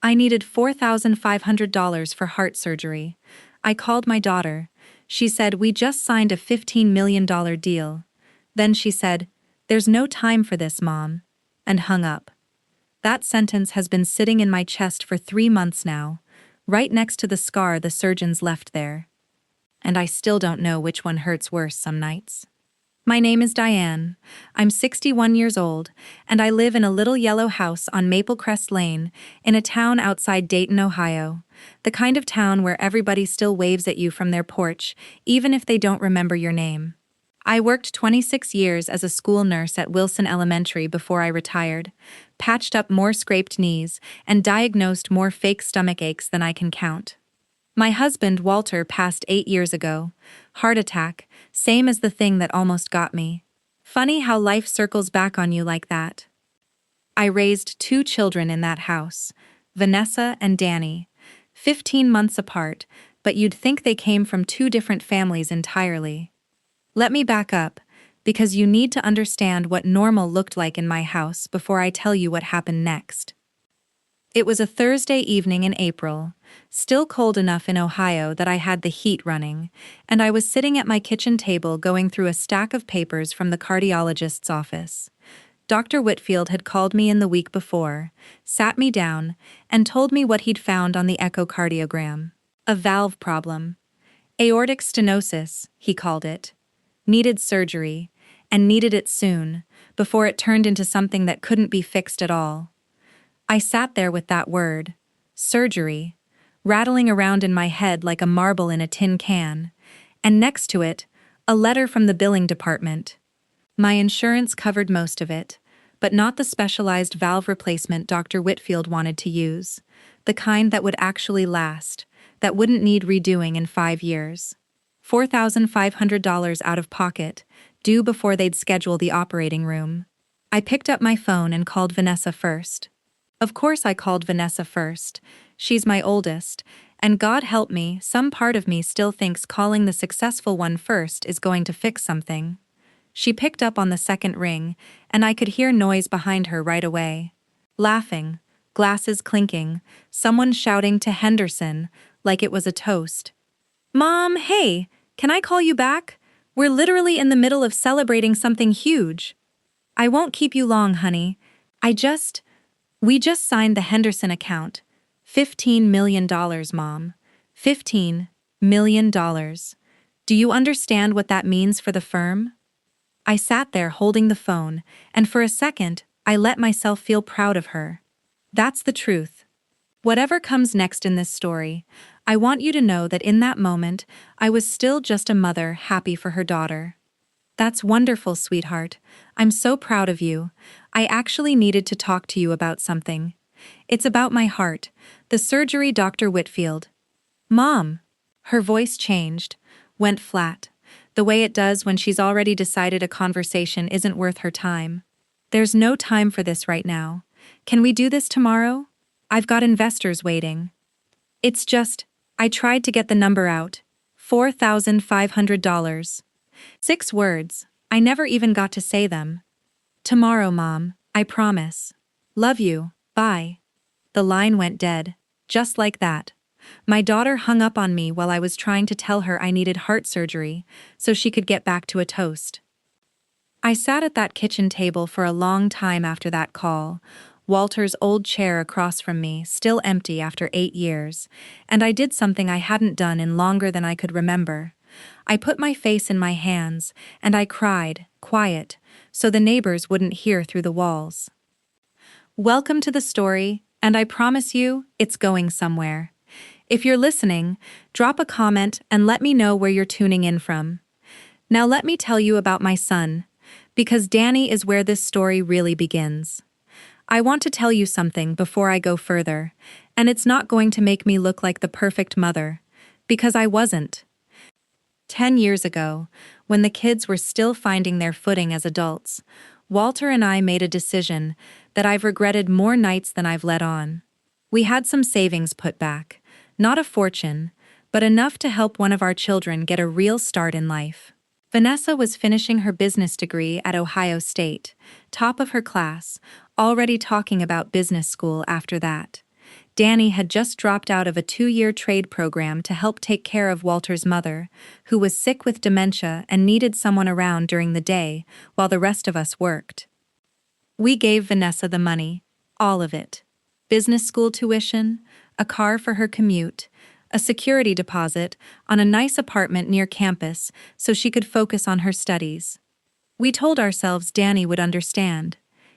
I needed $4,500 for heart surgery. I called my daughter. She said, "We just signed a $15 million deal." Then she said, "There's no time for this, Mom," and hung up. That sentence has been sitting in my chest for 3 months now, right next to the scar the surgeons left there. And I still don't know which one hurts worse some nights. My name is Diane. I'm 61 years old, and I live in a little yellow house on Maple Crest Lane, in a town outside Dayton, Ohio. The kind of town where everybody still waves at you from their porch, even if they don't remember your name. I worked 26 years as a school nurse at Wilson Elementary before I retired, patched up more scraped knees, and diagnosed more fake stomach aches than I can count. My husband, Walter, passed 8 years ago. Heart attack, same as the thing that almost got me. Funny how life circles back on you like that. I raised 2 children in that house, Vanessa and Danny, 15 months apart, but you'd think they came from 2 different families entirely. Let me back up, because you need to understand what normal looked like in my house before I tell you what happened next. It was a Thursday evening in April, still cold enough in Ohio that I had the heat running, and I was sitting at my kitchen table going through a stack of papers from the cardiologist's office. Dr. Whitfield had called me in the week before, sat me down, and told me what he'd found on the echocardiogram. A valve problem. Aortic stenosis, he called it. Needed surgery, and needed it soon, before it turned into something that couldn't be fixed at all. I sat there with that word, surgery, rattling around in my head like a marble in a tin can, and next to it, a letter from the billing department. My insurance covered most of it, but not the specialized valve replacement Dr. Whitfield wanted to use, the kind that would actually last, that wouldn't need redoing in 5 years. $4,500 out of pocket, due before they'd schedule the operating room. I picked up my phone and called Vanessa first. Of course I called Vanessa first. She's my oldest, and God help me, some part of me still thinks calling the successful one first is going to fix something. She picked up on the second ring, and I could hear noise behind her right away. Laughing, glasses clinking, someone shouting to Henderson, like it was a toast. "Mom, hey, can I call you back? We're literally in the middle of celebrating something huge." "I won't keep you long, honey. We just signed the Henderson account. $15 million, Mom. $15 million. Do you understand what that means for the firm?" I sat there holding the phone, and for a second, I let myself feel proud of her. That's the truth. Whatever comes next in this story, I want you to know that in that moment, I was still just a mother happy for her daughter. "That's wonderful, sweetheart. I'm so proud of you. I actually needed to talk to you about something. It's about my heart, the surgery, Dr. Whitfield." "Mom." Her voice changed, went flat, the way it does when she's already decided a conversation isn't worth her time. "There's no time for this right now. Can we do this tomorrow? I've got investors waiting." "It's just, I tried to get the number out. $4,500. 6 words. I never even got to say them. "Tomorrow, Mom, I promise. Love you, bye." The line went dead, just like that. My daughter hung up on me while I was trying to tell her I needed heart surgery so she could get back to a toast. I sat at that kitchen table for a long time after that call, Walter's old chair across from me, still empty after 8 years, and I did something I hadn't done in longer than I could remember. I put my face in my hands, and I cried, quiet, so the neighbors wouldn't hear through the walls. Welcome to the story, and I promise you, it's going somewhere. If you're listening, drop a comment and let me know where you're tuning in from. Now let me tell you about my son, because Danny is where this story really begins. I want to tell you something before I go further, and it's not going to make me look like the perfect mother, because I wasn't. 10 years ago, when the kids were still finding their footing as adults, Walter and I made a decision that I've regretted more nights than I've let on. We had some savings put back, not a fortune, but enough to help one of our children get a real start in life. Vanessa was finishing her business degree at Ohio State, top of her class, already talking about business school after that. Danny had just dropped out of a 2-year trade program to help take care of Walter's mother, who was sick with dementia and needed someone around during the day while the rest of us worked. We gave Vanessa the money, all of it. Business school tuition, a car for her commute, a security deposit on a nice apartment near campus so she could focus on her studies. We told ourselves Danny would understand.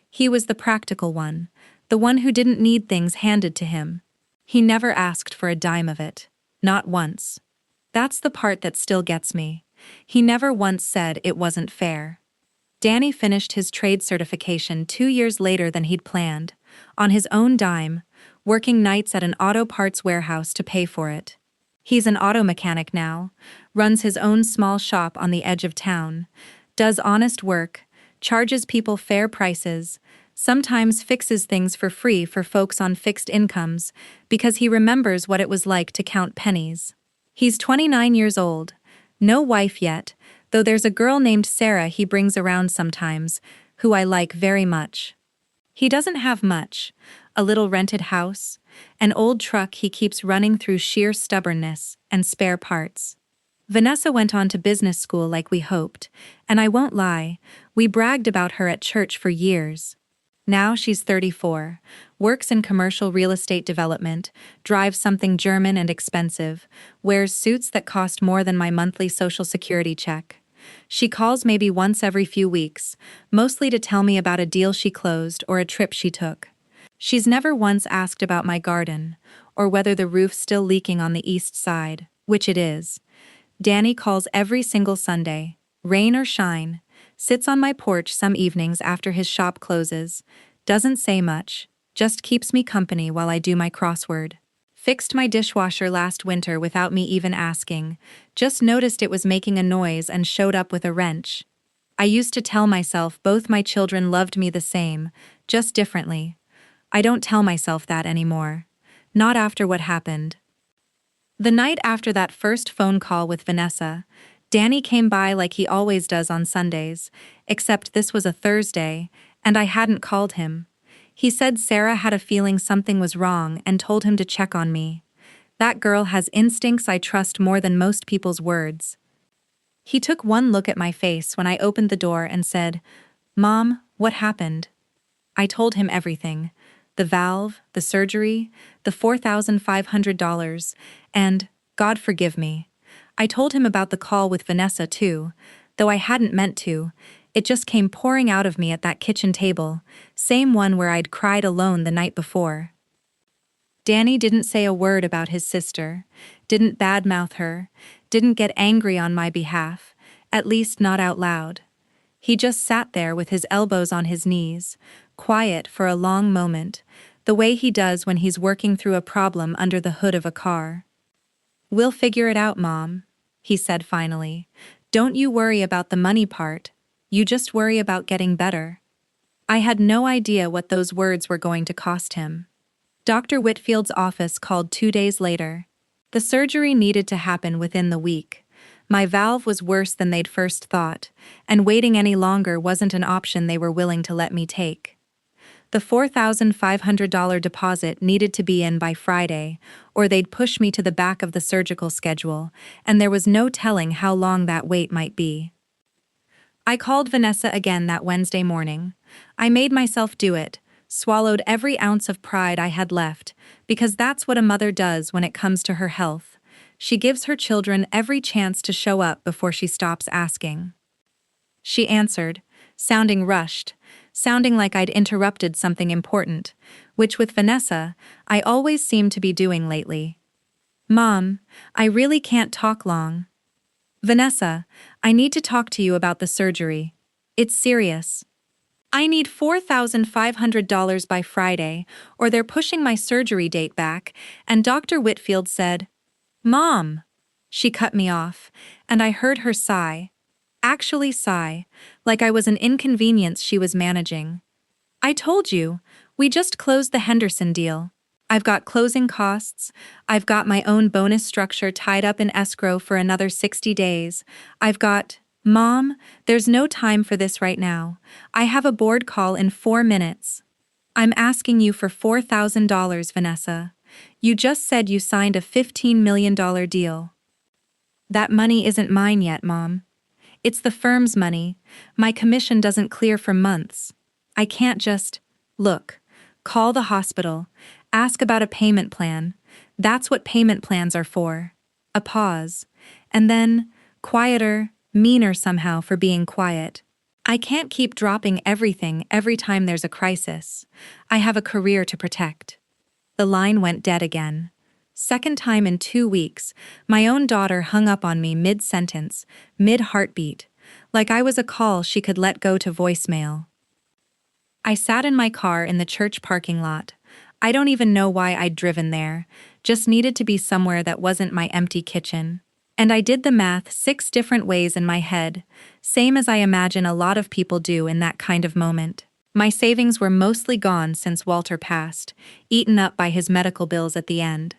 He was the practical one, the one who didn't need things handed to him. He never asked for a dime of it. Not once. That's the part that still gets me. He never once said it wasn't fair. Danny finished his trade certification 2 years later than he'd planned, on his own dime, working nights at an auto parts warehouse to pay for it. He's an auto mechanic now, runs his own small shop on the edge of town, does honest work, charges people fair prices, sometimes fixes things for free for folks on fixed incomes because he remembers what it was like to count pennies. He's 29 years old, no wife yet, though there's a girl named Sarah he brings around sometimes, who I like very much. He doesn't have much, a little rented house, an old truck he keeps running through sheer stubbornness, and spare parts. Vanessa went on to business school like we hoped, and I won't lie, we bragged about her at church for years. Now she's 34, works in commercial real estate development, drives something German and expensive, wears suits that cost more than my monthly Social Security check. She calls maybe once every few weeks, mostly to tell me about a deal she closed or a trip she took. She's never once asked about my garden, or whether the roof's still leaking on the east side, which it is. Danny calls every single Sunday, rain or shine, sits on my porch some evenings after his shop closes, doesn't say much, just keeps me company while I do my crossword. Fixed my dishwasher last winter without me even asking, just noticed it was making a noise and showed up with a wrench. I used to tell myself both my children loved me the same, just differently. I don't tell myself that anymore. Not after what happened. The night after that first phone call with Vanessa, Danny came by like he always does on Sundays, except this was a Thursday, and I hadn't called him. He said Sarah had a feeling something was wrong and told him to check on me. That girl has instincts I trust more than most people's words. He took one look at my face when I opened the door and said, "Mom, what happened?" I told him everything. The valve, the surgery, the $4,500, and, God forgive me. I told him about the call with Vanessa too, though I hadn't meant to. It just came pouring out of me at that kitchen table, same one where I'd cried alone the night before. Danny didn't say a word about his sister, didn't badmouth her, didn't get angry on my behalf, at least not out loud. He just sat there with his elbows on his knees, quiet for a long moment, the way he does when he's working through a problem under the hood of a car. "We'll figure it out, Mom," he said finally. "Don't you worry about the money part. You just worry about getting better." I had no idea what those words were going to cost him. Dr. Whitfield's office called 2 days later. The surgery needed to happen within the week. My valve was worse than they'd first thought, and waiting any longer wasn't an option they were willing to let me take. The $4,500 deposit needed to be in by Friday, or they'd push me to the back of the surgical schedule, and there was no telling how long that wait might be. I called Vanessa again that Wednesday morning. I made myself do it, swallowed every ounce of pride I had left, because that's what a mother does when it comes to her health. She gives her children every chance to show up before she stops asking. She answered, sounding rushed, sounding like I'd interrupted something important, which with Vanessa, I always seem to be doing lately. "Mom, I really can't talk long." "Vanessa, I need to talk to you about the surgery. It's serious. I need $4,500 by Friday, or they're pushing my surgery date back, and Dr. Whitfield said..." "Mom!" She cut me off, and I heard her sigh. Actually sigh, like I was an inconvenience she was managing. "I told you, we just closed the Henderson deal. I've got closing costs, I've got my own bonus structure tied up in escrow for another 60 days, I've got..." "Mom, there's no time for this right now. I have a board call in 4 minutes." I'm asking you for $4,000, Vanessa. You just said you signed a $15 million deal. That money isn't mine yet, Mom. It's the firm's money. My commission doesn't clear for months. I can't just... Look, call the hospital. Ask about a payment plan. That's what payment plans are for. A pause. And then, quieter, meaner somehow for being quiet. I can't keep dropping everything every time there's a crisis. I have a career to protect. The line went dead again. Second time in 2 weeks, my own daughter hung up on me mid-sentence, mid-heartbeat, like I was a call she could let go to voicemail. I sat in my car in the church parking lot. I don't even know why I'd driven there, just needed to be somewhere that wasn't my empty kitchen. And I did the math 6 different ways in my head, same as I imagine a lot of people do in that kind of moment. My savings were mostly gone since Walter passed, eaten up by his medical bills at the end.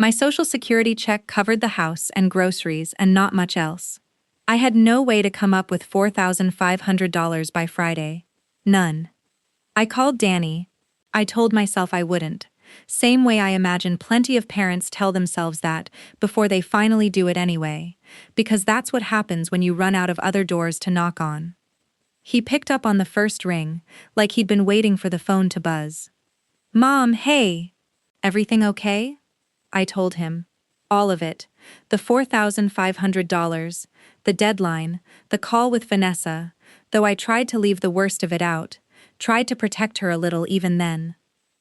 My Social Security check covered the house and groceries and not much else. I had no way to come up with $4,500 by Friday. None. I called Danny. I told myself I wouldn't. Same way I imagine plenty of parents tell themselves that before they finally do it anyway, because that's what happens when you run out of other doors to knock on. He picked up on the first ring, like he'd been waiting for the phone to buzz. Mom, hey! Everything okay? I told him. All of it. The $4,500, the deadline, the call with Vanessa, though I tried to leave the worst of it out, tried to protect her a little even then.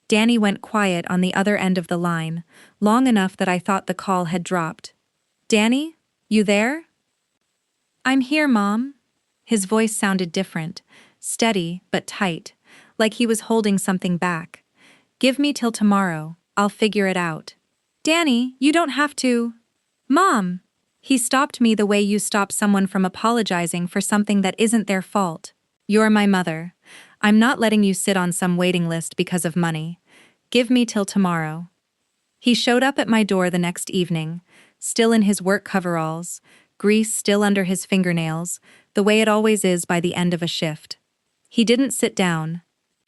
Danny went quiet on the other end of the line, long enough that I thought the call had dropped. Danny, you there? I'm here, Mom. His voice sounded different, steady but tight, like he was holding something back. Give me till tomorrow, I'll figure it out. Danny, you don't have to. Mom! He stopped me the way you stop someone from apologizing for something that isn't their fault. You're my mother. I'm not letting you sit on some waiting list because of money. Give me till tomorrow. He showed up at my door the next evening, still in his work coveralls, grease still under his fingernails, the way it always is by the end of a shift. He didn't sit down.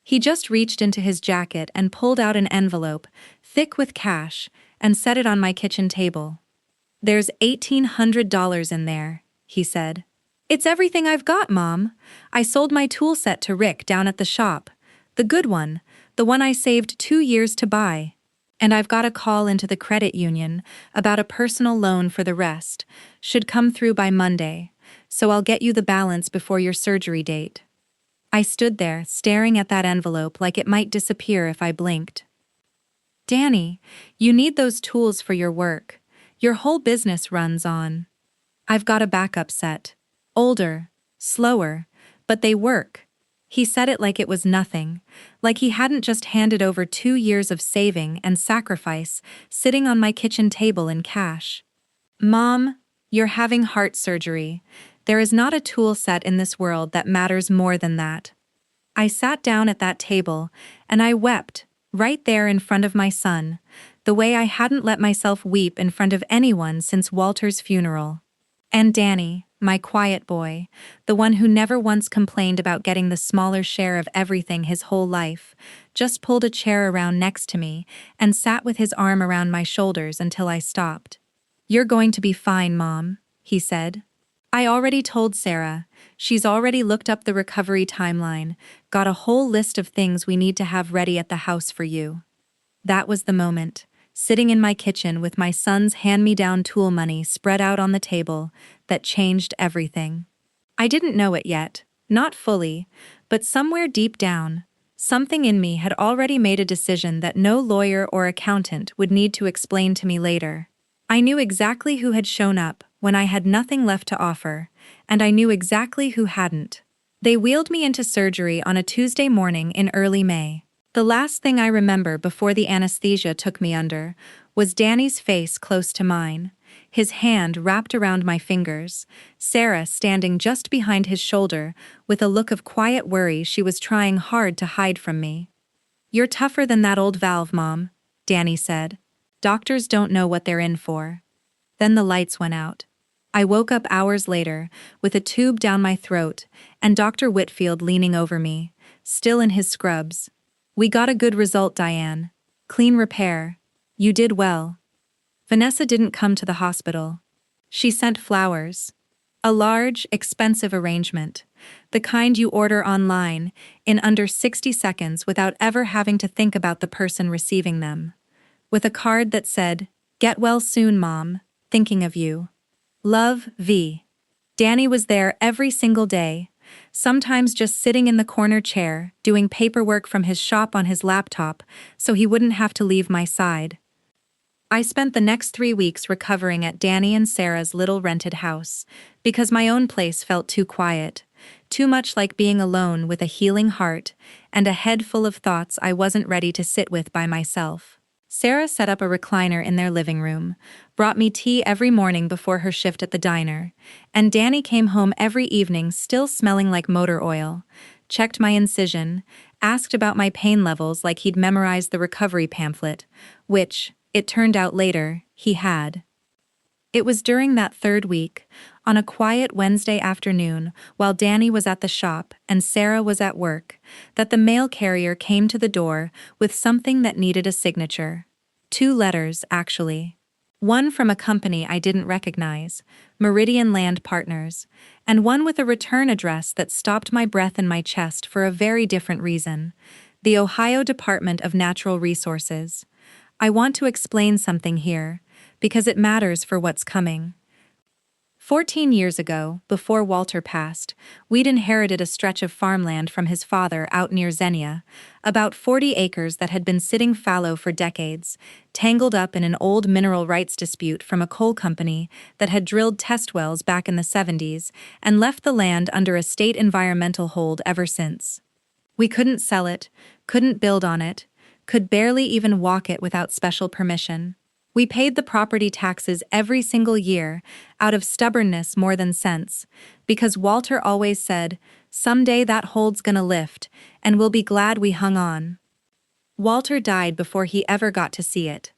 He just reached into his jacket and pulled out an envelope, thick with cash, and set it on my kitchen table. There's $1,800 in there, he said. It's everything I've got, Mom. I sold my tool set to Rick down at the shop. The good one, the one I saved 2 years to buy. And I've got a call into the credit union about a personal loan for the rest. Should come through by Monday, so I'll get you the balance before your surgery date. I stood there, staring at that envelope like it might disappear if I blinked. Danny, you need those tools for your work. Your whole business runs on. I've got a backup set. Older, slower, but they work. He said it like it was nothing, like he hadn't just handed over 2 years of saving and sacrifice sitting on my kitchen table in cash. Mom, you're having heart surgery. There is not a tool set in this world that matters more than that. I sat down at that table, and I wept, right there in front of my son, the way I hadn't let myself weep in front of anyone since Walter's funeral. And Danny, my quiet boy, the one who never once complained about getting the smaller share of everything his whole life, just pulled a chair around next to me and sat with his arm around my shoulders until I stopped. You're going to be fine, Mom, he said. I already told Sarah. She's already looked up the recovery timeline, got a whole list of things we need to have ready at the house for you. That was the moment. Sitting in my kitchen with my son's hand-me-down tool money spread out on the table, that changed everything. I didn't know it yet, not fully, but somewhere deep down, something in me had already made a decision that no lawyer or accountant would need to explain to me later. I knew exactly who had shown up when I had nothing left to offer, and I knew exactly who hadn't. They wheeled me into surgery on a Tuesday morning in early May. The last thing I remember before the anesthesia took me under was Danny's face close to mine, his hand wrapped around my fingers, Sarah standing just behind his shoulder with a look of quiet worry she was trying hard to hide from me. You're tougher than that old valve, Mom, Danny said. Doctors don't know what they're in for. Then the lights went out. I woke up hours later with a tube down my throat and Dr. Whitfield leaning over me, still in his scrubs. We got a good result, Diane. Clean repair. You did well. Vanessa didn't come to the hospital. She sent flowers. A large, expensive arrangement. The kind you order online, in under 60 seconds without ever having to think about the person receiving them. With a card that said, "Get well soon, Mom. Thinking of you. Love, V." Danny was there every single day, sometimes just sitting in the corner chair, doing paperwork from his shop on his laptop, so he wouldn't have to leave my side. I spent the next 3 weeks recovering at Danny and Sarah's little rented house, because my own place felt too quiet, too much like being alone with a healing heart, and a head full of thoughts I wasn't ready to sit with by myself. Sarah set up a recliner in their living room, brought me tea every morning before her shift at the diner, and Danny came home every evening still smelling like motor oil, checked my incision, asked about my pain levels like he'd memorized the recovery pamphlet, which, it turned out later, he had. It was during that third week, on a quiet Wednesday afternoon, while Danny was at the shop and Sarah was at work, that the mail carrier came to the door with something that needed a signature. 2 letters, actually. One from a company I didn't recognize, Meridian Land Partners, and one with a return address that stopped my breath in my chest for a very different reason: the Ohio Department of Natural Resources. I want to explain something here, because it matters for what's coming. 14 years ago, before Walter passed, we'd inherited a stretch of farmland from his father out near Xenia, about 40 acres that had been sitting fallow for decades, tangled up in an old mineral rights dispute from a coal company that had drilled test wells back in the 70s and left the land under a state environmental hold ever since. We couldn't sell it, couldn't build on it, could barely even walk it without special permission. We paid the property taxes every single year, out of stubbornness more than sense, because Walter always said, "Someday that hold's gonna lift, and we'll be glad we hung on." Walter died before he ever got to see it.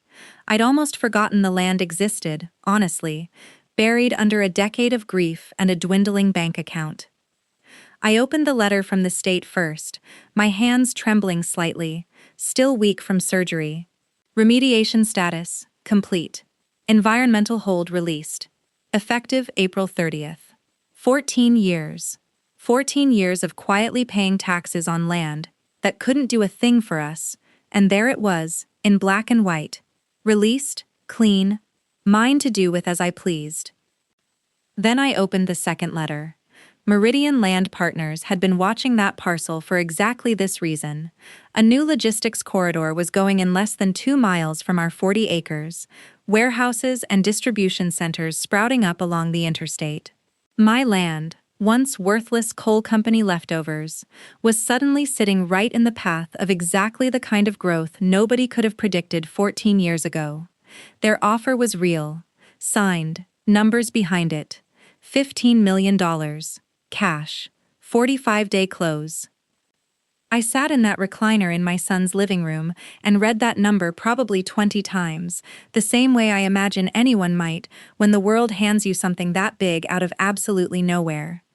I'd almost forgotten the land existed, honestly, buried under a decade of grief and a dwindling bank account. I opened the letter from the state first, my hands trembling slightly, still weak from surgery. Remediation status, complete. Environmental hold released. Effective April 30th. 14 years. 14 years of quietly paying taxes on land that couldn't do a thing for us, and there it was, in black and white. Released, clean, mine to do with as I pleased. Then I opened the second letter. Meridian Land Partners had been watching that parcel for exactly this reason. A new logistics corridor was going in less than 2 miles from our 40 acres, warehouses and distribution centers sprouting up along the interstate. My land, once worthless coal company leftovers, was suddenly sitting right in the path of exactly the kind of growth nobody could have predicted 14 years ago. Their offer was real, signed, numbers behind it. $15 million. Cash. 45-day close. I sat in that recliner in my son's living room and read that number probably 20 times, the same way I imagine anyone might when the world hands you something that big out of absolutely nowhere.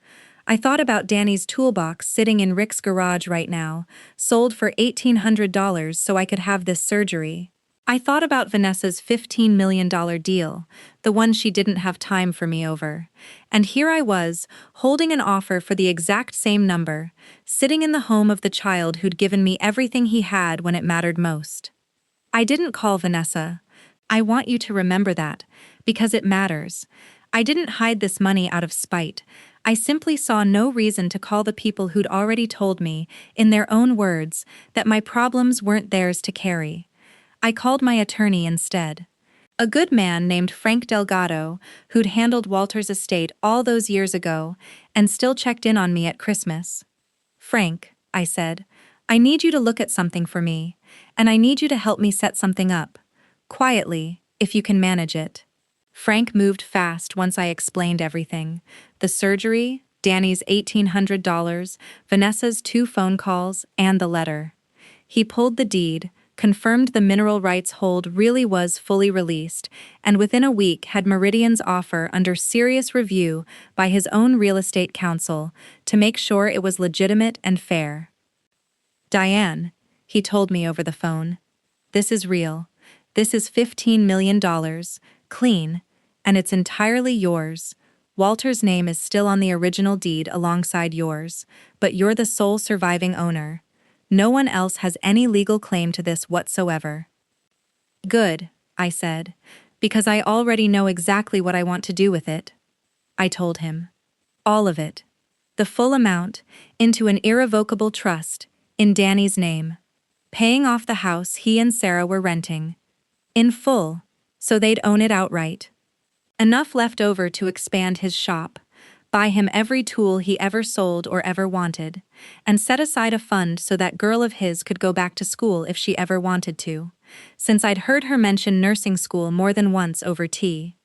I thought about Danny's toolbox sitting in Rick's garage right now, sold for $1,800 so I could have this surgery. I thought about Vanessa's $15 million deal, the one she didn't have time for me over. And here I was, holding an offer for the exact same number, sitting in the home of the child who'd given me everything he had when it mattered most. I didn't call Vanessa. I want you to remember that, because it matters. I didn't hide this money out of spite. I simply saw no reason to call the people who'd already told me, in their own words, that my problems weren't theirs to carry. I called my attorney instead. A good man named Frank Delgado, who'd handled Walter's estate all those years ago and still checked in on me at Christmas. "Frank," I said, "I need you to look at something for me, and I need you to help me set something up. Quietly, if you can manage it." Frank moved fast once I explained everything. The surgery, Danny's $1,800, Vanessa's 2 phone calls, and the letter. He pulled the deed, confirmed the mineral rights hold really was fully released, and within a week had Meridian's offer under serious review by his own real estate counsel to make sure it was legitimate and fair. "Diane, he told me over the phone. This is real. This is $15 million, clean, and it's entirely yours. Walter's name is still on the original deed alongside yours, but you're the sole surviving owner. No one else has any legal claim to this whatsoever. Good, I said, because I already know exactly what I want to do with it. I told him. All of it. The full amount, into an irrevocable trust, in Danny's name. Paying off the house he and Sarah were renting. In full, so they'd own it outright. Enough left over to expand his shop, buy him every tool he ever sold or ever wanted, and set aside a fund so that girl of his could go back to school if she ever wanted to, since I'd heard her mention nursing school more than once over tea.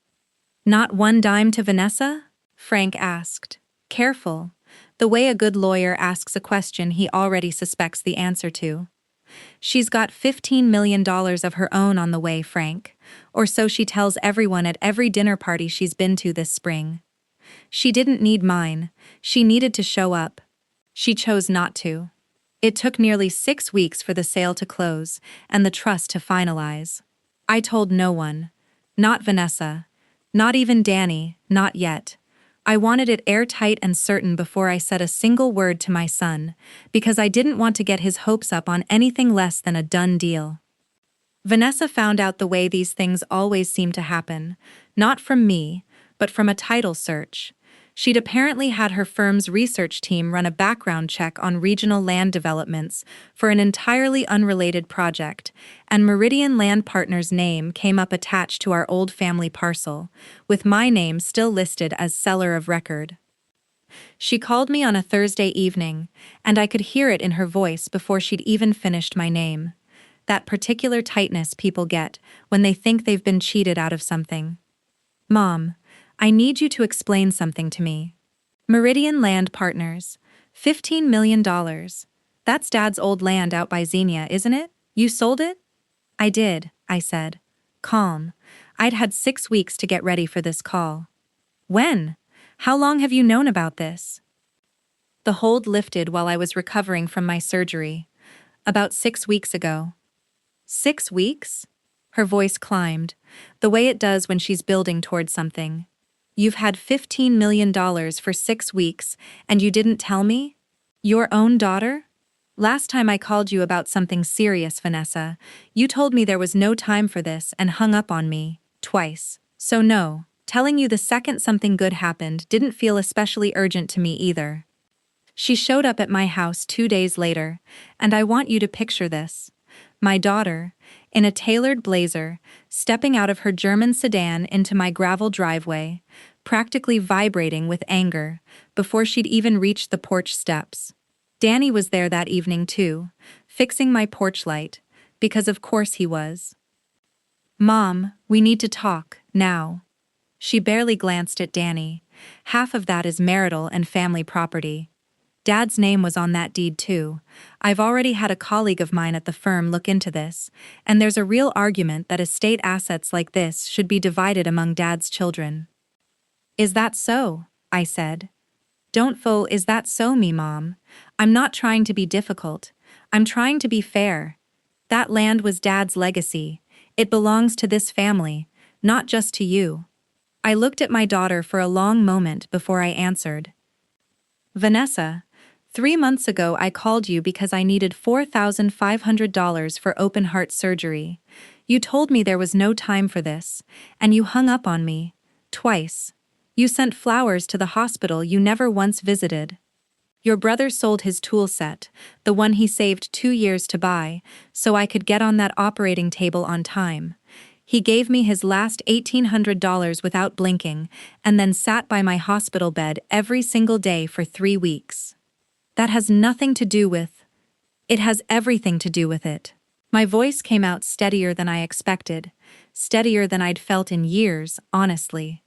Not one dime to Vanessa? Frank asked. Careful, the way a good lawyer asks a question he already suspects the answer to. She's got $15 million of her own on the way, Frank, or so she tells everyone at every dinner party she's been to this spring. She didn't need mine, she needed to show up. She chose not to. It took nearly 6 weeks for the sale to close and the trust to finalize. I told no one. Not Vanessa. Not even Danny, not yet. I wanted it airtight and certain before I said a single word to my son, because I didn't want to get his hopes up on anything less than a done deal. Vanessa found out the way these things always seem to happen, not from me, but from a title search. She'd apparently had her firm's research team run a background check on regional land developments for an entirely unrelated project, and Meridian Land Partners' name came up attached to our old family parcel, with my name still listed as seller of record. She called me on a Thursday evening, and I could hear it in her voice before she'd even finished my name. That particular tightness people get when they think they've been cheated out of something. Mom, I need you to explain something to me. Meridian Land Partners. $15 million. That's Dad's old land out by Xenia, isn't it? You sold it? I did, I said. Calm. I'd had 6 weeks to get ready for this call. When? How long have you known about this? The hold lifted while I was recovering from my surgery. About 6 weeks ago. 6 weeks? Her voice climbed, the way it does when she's building towards something. You've had $15 million for 6 weeks, and you didn't tell me? Your own daughter? Last time I called you about something serious, Vanessa, you told me there was no time for this and hung up on me, twice. So no, telling you the second something good happened didn't feel especially urgent to me either. She showed up at my house 2 days later, and I want you to picture this. My daughter, in a tailored blazer, stepping out of her German sedan into my gravel driveway, practically vibrating with anger, before she'd even reached the porch steps. Danny was there that evening too, fixing my porch light, because of course he was. Mom, we need to talk, now. She barely glanced at Danny. Half of that is marital and family property. Dad's name was on that deed too. I've already had a colleague of mine at the firm look into this, and there's a real argument that estate assets like this should be divided among Dad's children. Is that so? I said. Is that so, me mom? I'm not trying to be difficult. I'm trying to be fair. That land was Dad's legacy. It belongs to this family, not just to you. I looked at my daughter for a long moment before I answered. Vanessa, 3 months ago I called you because I needed $4,500 for open heart surgery. You told me there was no time for this, and you hung up on me. Twice. You sent flowers to the hospital you never once visited. Your brother sold his tool set, the one he saved 2 years to buy, so I could get on that operating table on time. He gave me his last $1,800 without blinking, and then sat by my hospital bed every single day for 3 weeks. That has nothing to do with... It has everything to do with it. My voice came out steadier than I expected, steadier than I'd felt in years, honestly.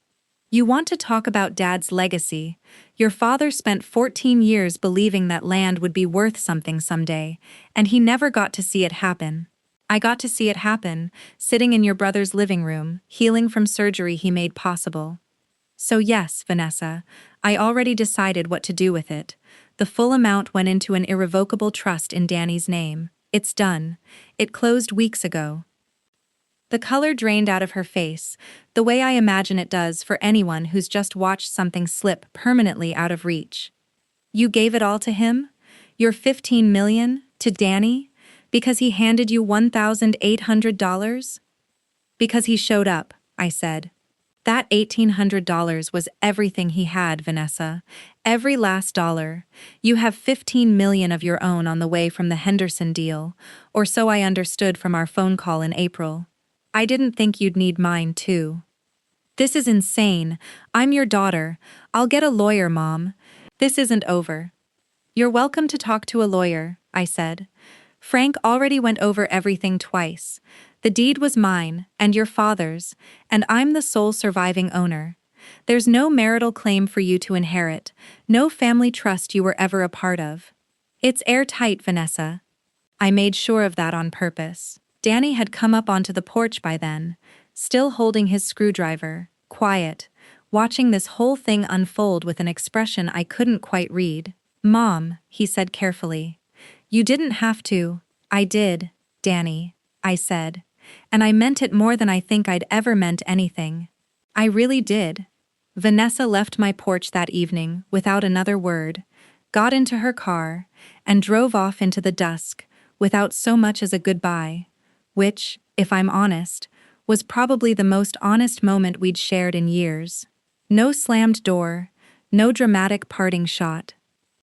You want to talk about Dad's legacy? Your father spent 14 years believing that land would be worth something someday, and he never got to see it happen. I got to see it happen, sitting in your brother's living room, healing from surgery he made possible. So yes, Vanessa, I already decided what to do with it. The full amount went into an irrevocable trust in Danny's name. It's done. It closed weeks ago. The color drained out of her face, the way I imagine it does for anyone who's just watched something slip permanently out of reach. You gave it all to him? Your $15 million? To Danny? Because he handed you $1,800? Because he showed up, I said. That $1,800 was everything he had, Vanessa. Every last dollar. You have $15 million of your own on the way from the Henderson deal, or so I understood from our phone call in April. I didn't think you'd need mine, too. This is insane. I'm your daughter. I'll get a lawyer, Mom. This isn't over. You're welcome to talk to a lawyer, I said. Frank already went over everything twice. The deed was mine, and your father's, and I'm the sole surviving owner. There's no marital claim for you to inherit, no family trust you were ever a part of. It's airtight, Vanessa. I made sure of that on purpose. Danny had come up onto the porch by then, still holding his screwdriver, quiet, watching this whole thing unfold with an expression I couldn't quite read. Mom, he said carefully. You didn't have to. I did, Danny, I said. And I meant it more than I think I'd ever meant anything. I really did. Vanessa left my porch that evening without another word, got into her car, and drove off into the dusk without so much as a goodbye, which, if I'm honest, was probably the most honest moment we'd shared in years. No slammed door, no dramatic parting shot.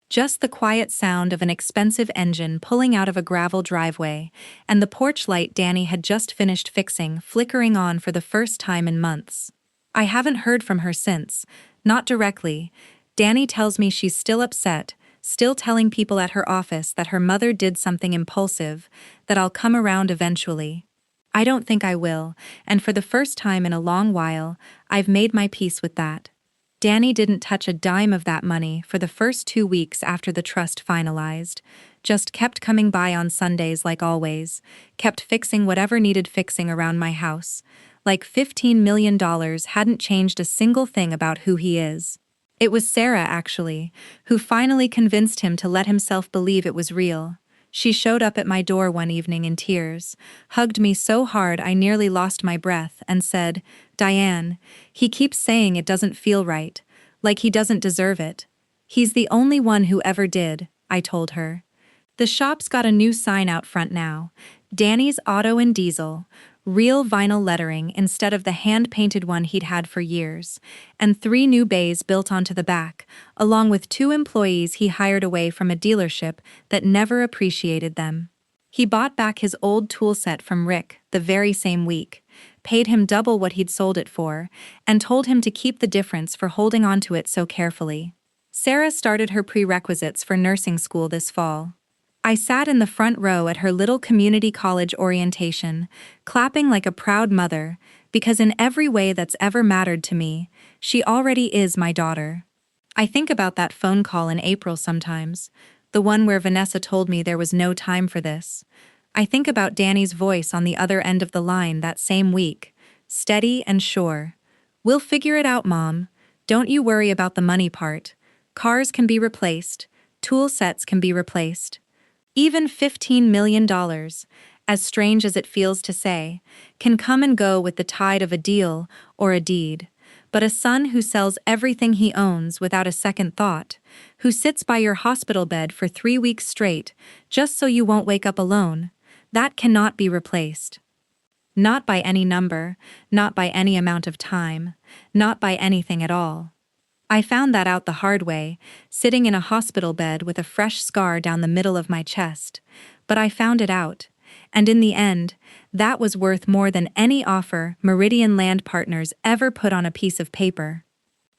Just the quiet sound of an expensive engine pulling out of a gravel driveway, and the porch light Danny had just finished fixing flickering on for the first time in months. I haven't heard from her since, not directly. Danny tells me she's still upset, still telling people at her office that her mother did something impulsive, that I'll come around eventually. I don't think I will, and for the first time in a long while, I've made my peace with that. Danny didn't touch a dime of that money for the first 2 weeks after the trust finalized, just kept coming by on Sundays like always, kept fixing whatever needed fixing around my house. Like $15 million hadn't changed a single thing about who he is. It was Sarah, actually, who finally convinced him to let himself believe it was real. She showed up at my door one evening in tears, hugged me so hard I nearly lost my breath, and said, "Diane, he keeps saying it doesn't feel right, like he doesn't deserve it. He's the only one who ever did," I told her. The shop's got a new sign out front now, Danny's Auto and Diesel, real vinyl lettering instead of the hand-painted one he'd had for years, and 3 new bays built onto the back, along with 2 employees he hired away from a dealership that never appreciated them. He bought back his old tool set from Rick the very same week, paid him double what he'd sold it for, and told him to keep the difference for holding onto it so carefully. Sarah started her prerequisites for nursing school this fall. I sat in the front row at her little community college orientation, clapping like a proud mother, because in every way that's ever mattered to me, she already is my daughter. I think about that phone call in April sometimes, the one where Vanessa told me there was no time for this. I think about Danny's voice on the other end of the line that same week, steady and sure. "We'll figure it out, Mom. Don't you worry about the money part. Cars can be replaced, tool sets can be replaced. Even $15 million, as strange as it feels to say, can come and go with the tide of a deal or a deed. But a son who sells everything he owns without a second thought, who sits by your hospital bed for 3 weeks straight, just so you won't wake up alone, that cannot be replaced. Not by any number, not by any amount of time, not by anything at all. I found that out the hard way, sitting in a hospital bed with a fresh scar down the middle of my chest. But I found it out, and in the end, that was worth more than any offer Meridian Land Partners ever put on a piece of paper.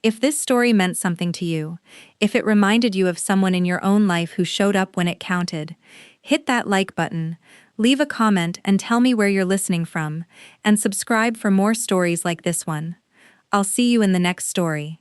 If this story meant something to you, if it reminded you of someone in your own life who showed up when it counted, hit that like button, leave a comment and tell me where you're listening from, and subscribe for more stories like this one. I'll see you in the next story.